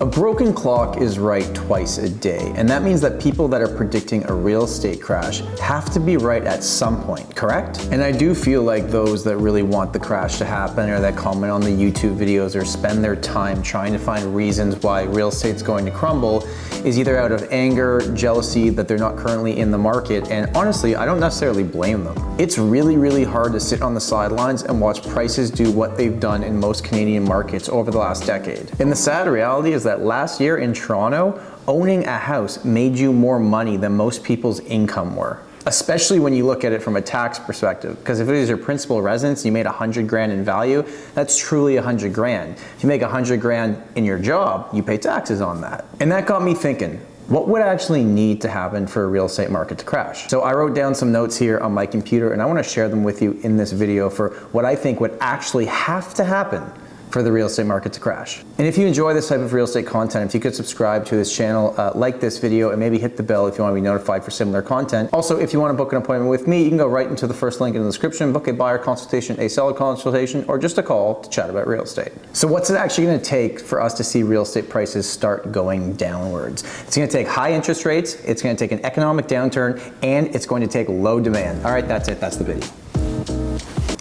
A broken clock is right twice a day, and that means that people that are predicting a real estate crash have to be right at some point, correct? And I do feel like those that really want the crash to happen or that comment on the YouTube videos or spend their time trying to find reasons why real estate's going to crumble is either out of anger, jealousy that they're not currently in the market, and honestly, I don't necessarily blame them. It's really, really hard to sit on the sidelines and watch prices do what they've done in most Canadian markets over the last decade. And the sad reality is that last year in Toronto, owning a house made you more money than most people's income were. Especially when you look at it from a tax perspective, because if it was your principal residence, you made 100 grand in value, that's truly 100 grand. If you make 100 grand in your job, you pay taxes on that. And that got me thinking, what would actually need to happen for a real estate market to crash? So I wrote down some notes here on my computer and I want to share them with you in this video for what I think would actually have to happen for the real estate market to crash. And if you enjoy this type of real estate content, if you could subscribe to this channel, like this video, and maybe hit the bell if you want to be notified for similar content. Also, if you want to book an appointment with me, you can go right into the first link in the description, book a buyer consultation, a seller consultation, or just a call to chat about real estate. So what's it actually going to take for us to see real estate prices start going downwards? It's going to take high interest rates, it's going to take an economic downturn, and it's going to take low demand. All right, that's it, that's the video.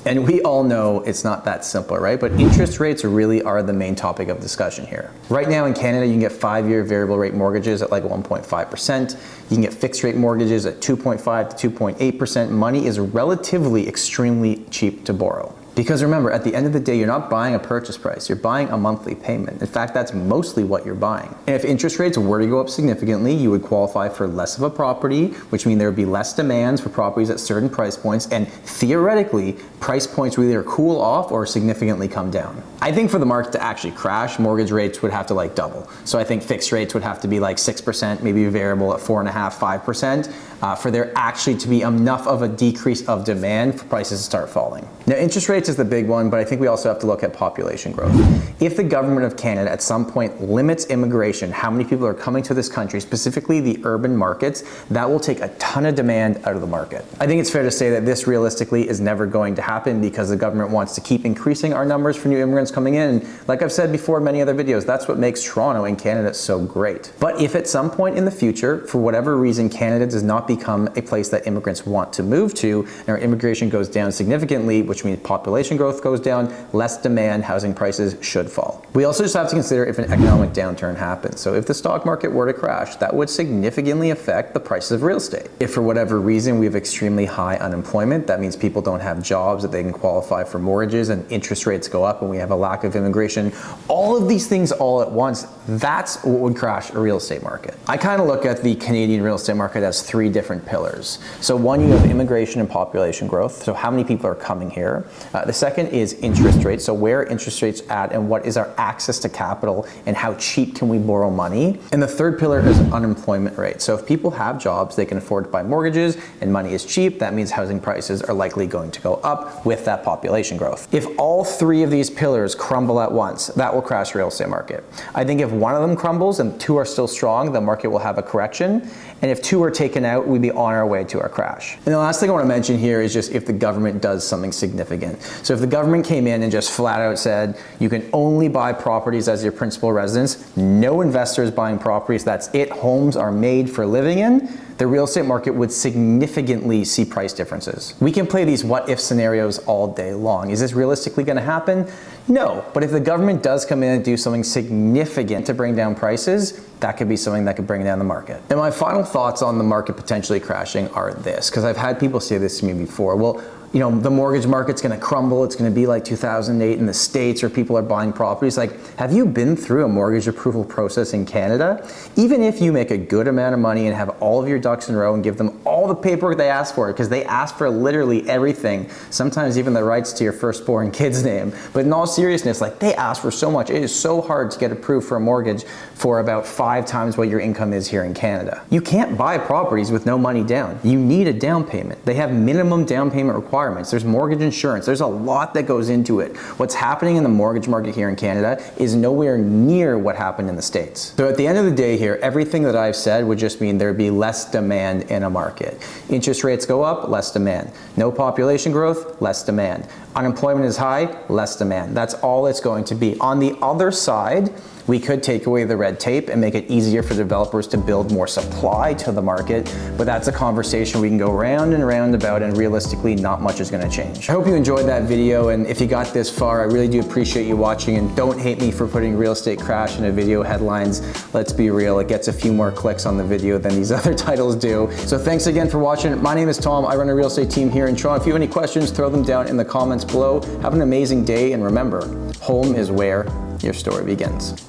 And we all know it's not that simple, right? But interest rates really are the main topic of discussion here. Right now in Canada, you can get 5-year variable rate mortgages at like 1.5%. You can get fixed rate mortgages at 2.5 to 2.8%. Money is relatively extremely cheap to borrow. Because remember, at the end of the day, you're not buying a purchase price, you're buying a monthly payment. In fact, that's mostly what you're buying. And if interest rates were to go up significantly, you would qualify for less of a property, which means there would be less demands for properties at certain price points, and theoretically, price points would either cool off or significantly come down. I think for the market to actually crash, mortgage rates would have to like double. So I think fixed rates would have to be like 6%, maybe variable at 4.5%, 5%, for there actually to be enough of a decrease of demand for prices to start falling. Now, interest rates is the big one, but I think we also have to look at population growth. If the government of Canada at some point limits immigration, how many people are coming to this country, specifically the urban markets, that will take a ton of demand out of the market. I think it's fair to say that this realistically is never going to happen because the government wants to keep increasing our numbers for new immigrants coming in. Like I've said before in many other videos, that's what makes Toronto and Canada so great. But if at some point in the future, for whatever reason, Canada does not become a place that immigrants want to move to, and our immigration goes down significantly, which means population growth goes down, less demand, housing prices should fall. We also just have to consider if an economic downturn happens. So if the stock market were to crash, that would significantly affect the prices of real estate. If for whatever reason we have extremely high unemployment, that means people don't have jobs that they can qualify for mortgages and interest rates go up and we have a lack of immigration, all of these things all at once, that's what would crash a real estate market. I kind of look at the Canadian real estate market as 3 different pillars. So one, you have immigration and population growth. So how many people are coming here? The second is interest rates. So where are interest rates at and what is our access to capital and how cheap can we borrow money? And the third pillar is unemployment rate. So if people have jobs, they can afford to buy mortgages and money is cheap, that means housing prices are likely going to go up with that population growth. If all 3 of these pillars crumble at once, that will crash the real estate market. I think if one of them crumbles and 2 are still strong, the market will have a correction. And if 2 are taken out, we'd be on our way to our crash. And the last thing I want to mention here is just if the government does something significant. So if the government came in and just flat out said, you can only buy properties as your principal residence, no investors buying properties, that's it, homes are made for living in, the real estate market would significantly see price differences. We can play these what if scenarios all day long. Is this realistically going to happen? No, but if the government does come in and do something significant to bring down prices, that could be something that could bring down the market. And my final thoughts on the market potentially crashing are this, because I've had people say this to me before. Well, you know, the mortgage market's going to crumble. It's going to be like 2008 in the States where people are buying properties. Like, have you been through a mortgage approval process in Canada? Even if you make a good amount of money and have all of your ducks in a row and give them all the paperwork they ask for, because they ask for literally everything, sometimes even the rights to your firstborn kid's name. But in all seriousness, like they ask for so much. It is so hard to get approved for a mortgage for about 5 times what your income is here in Canada. You can't buy properties with no money down. You need a down payment. They have minimum down payment requirements. There's mortgage insurance. There's a lot that goes into it. What's happening in the mortgage market here in Canada is nowhere near what happened in the States. So at the end of the day here, everything that I've said would just mean there'd be less demand in a market. Interest rates go up, less demand. No population growth, less demand. Unemployment is high, less demand. That's all it's going to be. On the other side, We could take away the red tape and make it easier for developers to build more supply to the market, but that's a conversation we can go round and round about, and realistically not much is going to change. I hope you enjoyed that video, and if you got this far, I really do appreciate you watching, and don't hate me for putting real estate crash in a video headlines. Let's be real, it gets a few more clicks on the video than these other titles do. So thanks again for watching. My name is Tom. I run a real estate team here in Toronto. If you have any questions, throw them down in the comments below. Have an amazing day, and remember, home is where your story begins.